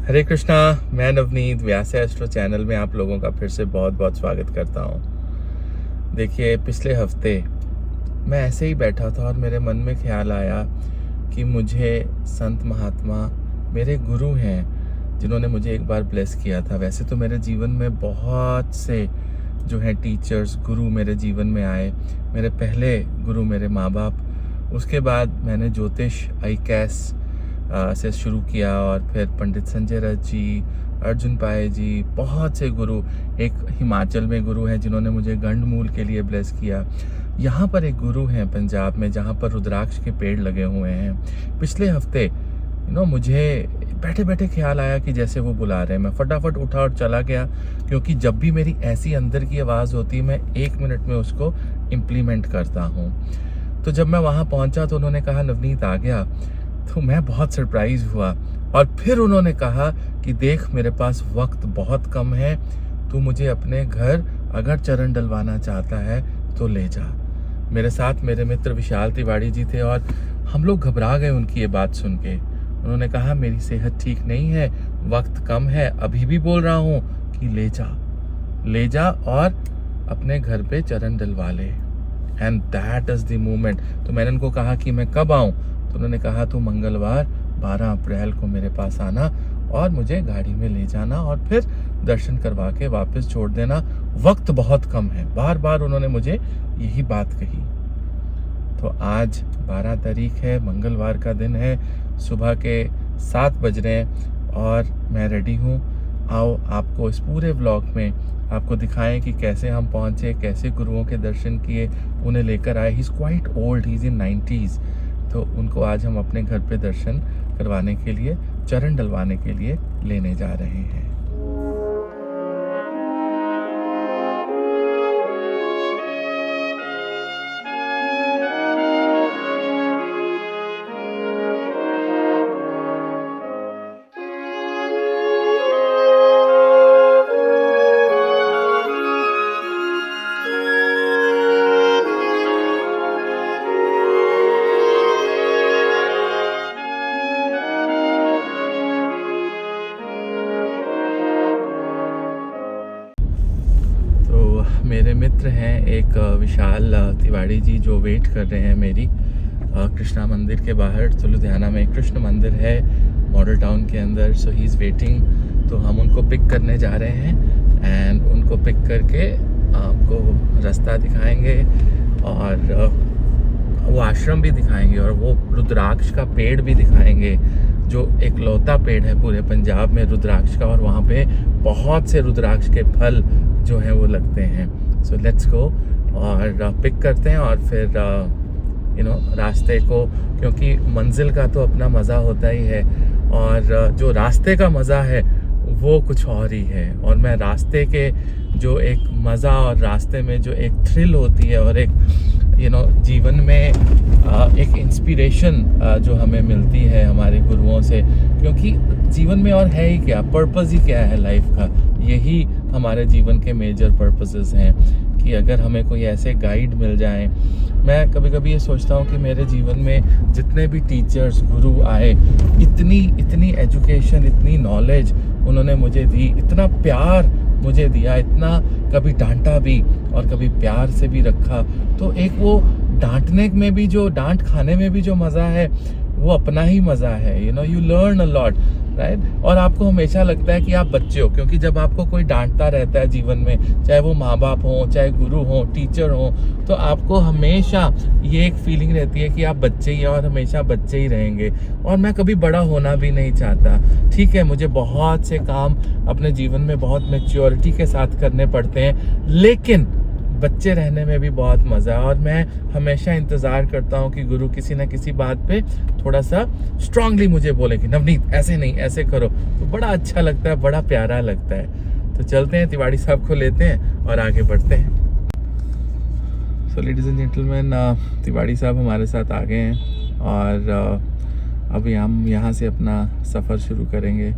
हरे कृष्णा। मैं नवनीत व्यास astro channel में आप लोगों का फिर से बहुत बहुत स्वागत करता हूँ। देखिए, पिछले हफ्ते मैं ऐसे ही बैठा था और मेरे मन में ख्याल आया कि मुझे संत महात्मा मेरे गुरु हैं जिन्होंने मुझे एक बार ब्लेस किया था। वैसे तो मेरे जीवन में बहुत से जो हैं टीचर्स, गुरु मेरे जीवन में आए। मेरे पहले गुरु मेरे माँ बाप, उसके बाद मैंने ज्योतिष ICAS से शुरू किया और फिर पंडित संजय रथ जी, अर्जुन पाए जी, बहुत से गुरु। एक हिमाचल में गुरु हैं जिन्होंने मुझे गंडमूल के लिए ब्लेस किया। यहाँ पर एक गुरु हैं पंजाब में जहाँ पर रुद्राक्ष के पेड़ लगे हुए हैं। पिछले हफ्ते मुझे बैठे बैठे ख्याल आया कि जैसे वो बुला रहे हैं। मैं फटाफट उठा और चला गया, क्योंकि जब भी मेरी ऐसी अंदर की आवाज़ होती है मैं 1 मिनट में उसको इम्प्लीमेंट करता हूँ। तो जब मैं वहाँ पहुँचा तो उन्होंने कहा नवनीत आ गया। तो मैं बहुत सरप्राइज हुआ और फिर उन्होंने कहा कि देख, मेरे पास वक्त बहुत कम है, तू मुझे अपने घर अगर चरण डलवाना चाहता है तो ले जा। मेरे साथ मेरे मित्र विशाल तिवारी जी थे और हम लोग घबरा गए उनकी ये बात सुन के। उन्होंने कहा मेरी सेहत ठीक नहीं है, वक्त कम है, अभी भी बोल रहा हूँ कि ले जा और अपने घर पे चरण डलवा ले। And that is the moment. तो मैंने उनको कहा कि मैं कब आऊँ? तो उन्होंने कहा तू मंगलवार 12 अप्रैल को मेरे पास आना और मुझे गाड़ी में ले जाना और फिर दर्शन करवा के वापस छोड़ देना, वक्त बहुत कम है। बार बार उन्होंने मुझे यही बात कही। तो आज 12 तारीख है, मंगलवार का दिन है, सुबह के 7 बज रहे हैं और मैं रेडी हूँ। आओ आपको इस पूरे व्लॉग में आपको दिखाएं कि कैसे हम पहुँचे, कैसे गुरुओं के दर्शन किए, उन्हें लेकर आए। He is quite old, he is in 90s। तो उनको आज हम अपने घर पे दर्शन करवाने के लिए, चरण डलवाने के लिए लेने जा रहे हैं। मेरे मित्र हैं एक विशाल तिवारी जी, जो वेट कर रहे हैं मेरी कृष्णा मंदिर के बाहर। तो लुधियाना में एक कृष्ण मंदिर है मॉडल टाउन के अंदर। सो ही इज़ वेटिंग। तो हम उनको पिक करने जा रहे हैं एंड उनको पिक करके आपको रास्ता दिखाएंगे और वो आश्रम भी दिखाएंगे और वो रुद्राक्ष का पेड़ भी दिखाएंगे, जो एक लौता पेड़ है पूरे पंजाब में रुद्राक्ष का, और वहाँ पे बहुत से रुद्राक्ष के फल जो हैं वो लगते हैं। सो लेट्स गो और पिक करते हैं और फिर रास्ते को, क्योंकि मंजिल का तो अपना मज़ा होता ही है और जो रास्ते का मज़ा है वो कुछ और ही है। और मैं रास्ते के जो एक मज़ा और रास्ते में जो एक थ्रिल होती है और एक जीवन में एक इंस्पिरेशन जो हमें मिलती है हमारे गुरुओं से, क्योंकि जीवन में और है ही क्या, पर्पस ही क्या है लाइफ का। यही हमारे जीवन के मेजर पर्पसेस हैं कि अगर हमें कोई ऐसे गाइड मिल जाए। मैं कभी कभी ये सोचता हूँ कि मेरे जीवन में जितने भी टीचर्स, गुरु आए, इतनी एजुकेशन, इतनी नॉलेज उन्होंने मुझे दी, इतना प्यार मुझे दिया, इतना कभी डांटा भी और कभी प्यार से भी रखा। तो एक वो डांटने में भी, जो डांट खाने में भी जो मज़ा है वो अपना ही मज़ा है। You learn a lot, right. और आपको हमेशा लगता है कि आप बच्चे हो, क्योंकि जब आपको कोई डांटता रहता है जीवन में, चाहे वो माँ बाप हों, चाहे गुरु हों, टीचर हों, तो आपको हमेशा ये एक फीलिंग रहती है कि आप बच्चे ही हैं और हमेशा बच्चे ही रहेंगे। और मैं कभी बड़ा होना भी नहीं चाहता। ठीक है, मुझे बहुत से काम अपने जीवन में बहुत मैच्योरिटी के साथ करने पड़ते हैं, लेकिन बच्चे रहने में भी बहुत मज़ा है। और मैं हमेशा इंतज़ार करता हूँ कि गुरु किसी ना किसी बात पे थोड़ा सा स्ट्रांगली मुझे बोले कि नवनीत ऐसे नहीं, ऐसे करो। तो बड़ा अच्छा लगता है, बड़ा प्यारा लगता है। तो चलते हैं, तिवारी साहब को लेते हैं और आगे बढ़ते हैं। सो लेडीज़ एंड जेंटलमैन, तिवारी साहब हमारे साथ आ गए हैं और अभी हम यहाँ से अपना सफ़र शुरू करेंगे।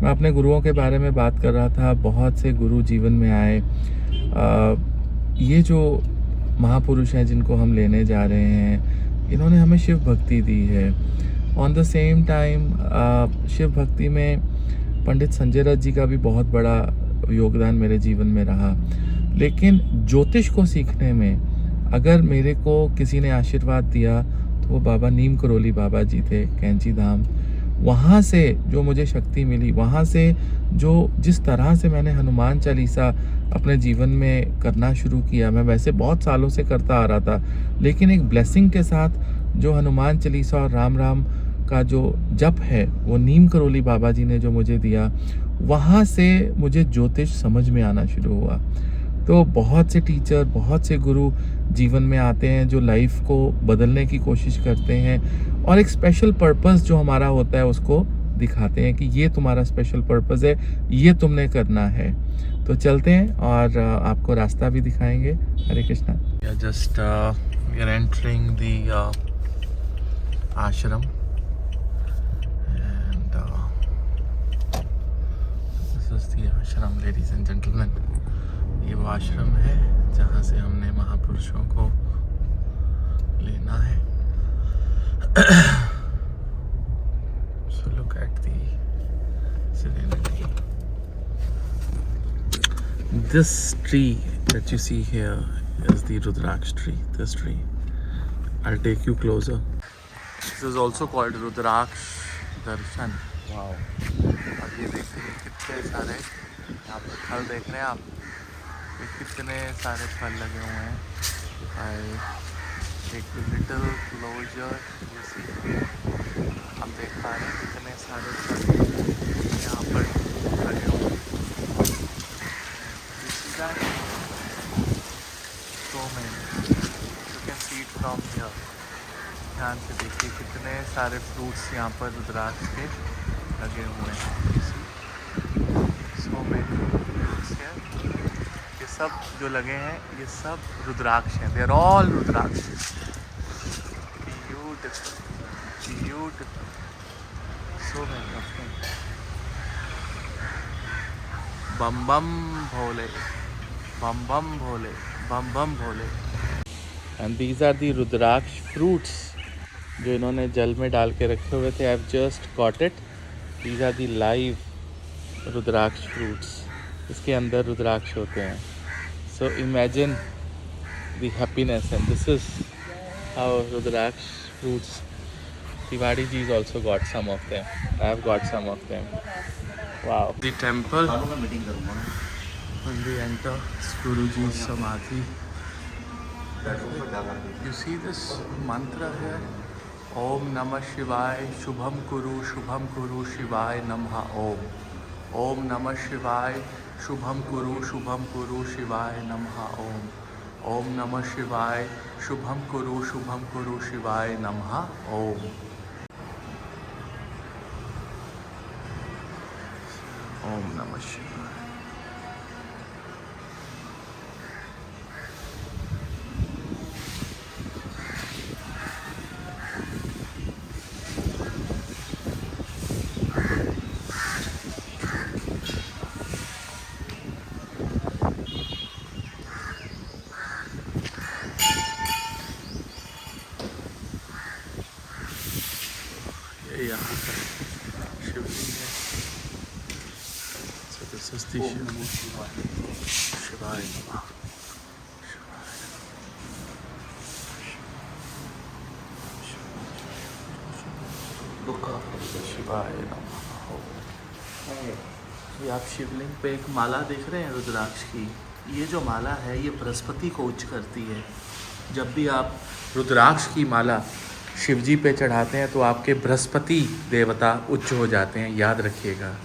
मैं अपने गुरुओं के बारे में बात कर रहा था। बहुत से गुरु जीवन में आए। ये जो महापुरुष हैं जिनको हम लेने जा रहे हैं, इन्होंने हमें शिव भक्ति दी है। On the same time Shiv भक्ति में पंडित संजय दत्त जी का भी बहुत बड़ा योगदान मेरे जीवन में रहा। लेकिन ज्योतिष को सीखने में अगर मेरे को किसी ने आशीर्वाद दिया तो वो बाबा नीम करोली बाबा जी थे, कैंची धाम। वहाँ से जो मुझे शक्ति मिली, वहाँ से जो जिस तरह से मैंने हनुमान चालीसा अपने जीवन में करना शुरू किया, मैं वैसे बहुत सालों से करता आ रहा था, लेकिन एक ब्लेसिंग के साथ जो हनुमान चालीसा और राम राम का जो जप है वो नीम करोली बाबा जी ने जो मुझे दिया, वहाँ से मुझे ज्योतिष समझ में आना शुरू हुआ। तो बहुत से टीचर, बहुत से गुरु जीवन में आते हैं जो लाइफ को बदलने की कोशिश करते हैं और एक स्पेशल पर्पस जो हमारा होता है उसको दिखाते हैं कि ये तुम्हारा स्पेशल पर्पस है, ये तुमने करना है। तो चलते हैं और आपको रास्ता भी दिखाएंगे। Hare Krishna. Just we are entering the ashram and this is the ashram ladies and gentleman. ये वो आश्रम है जहाँ से हमने महापुरुषों को लेना है। So look at the serenity. This tree that you see here is the Rudraksh tree. This tree. I'll take you closer. This is also called Rudraksh Darshan. Wow. और ये देखिए कितने सारे यहाँ पर फल देख रहे हैं आप। ये कितने सारे फल लगे हुए हैं। I take a little closer. You see, आप देख पा रहे हैं कितने सारे फल यहाँ पर लगे हुए हैं। You see that? So many. You can see it from here. ध्यान से देखिए कितने सारे फ्रूट्स यहाँ पर रुद्राक्ष के लगे हुए हैं। You see? So many fruits here. ये सब जो लगे हैं ये सब रुद्राक्ष हैं। They are all rudraksha. Beautiful, beautiful. So many of them. Bomb bomb Bhole, bomb bomb Bhole, bomb bomb Bhole. And these are the rudraksha fruits जो इन्होंने जल में डाल के रखे हुए थे। I've just got it. These are the live rudraksha fruits. इसके अंदर रुद्राक्ष होते हैं। So imagine the happiness, and this is how Rudraksh fruits. Tiwari ji has also got some of them. I have got some of them. Wow. The temple. When we enter Guruji's Samadhi, you see this mantra here. Om Namah Shivaya, Shubham Kuru, Shivaya Namah Om. Om Namah Shivaya, Shubham Kuru, Shivaya Namah Om. Om Namah Shivaya, Shubham Kuru, Shivaya Namah Om. Om Namah Shivaya. यहाँ पर शिवलिंग है। So this is the शिवलिंग। शिवाय नमः। शिवाय नमः। ये आप शिवलिंग पे एक माला देख रहे हैं रुद्राक्ष की। ये जो माला है ये बृहस्पति को उच्च करती है। जब भी आप रुद्राक्ष की माला शिवजी पे चढ़ाते हैं तो आपके बृहस्पति देवता उच्च हो जाते हैं, याद रखिएगा।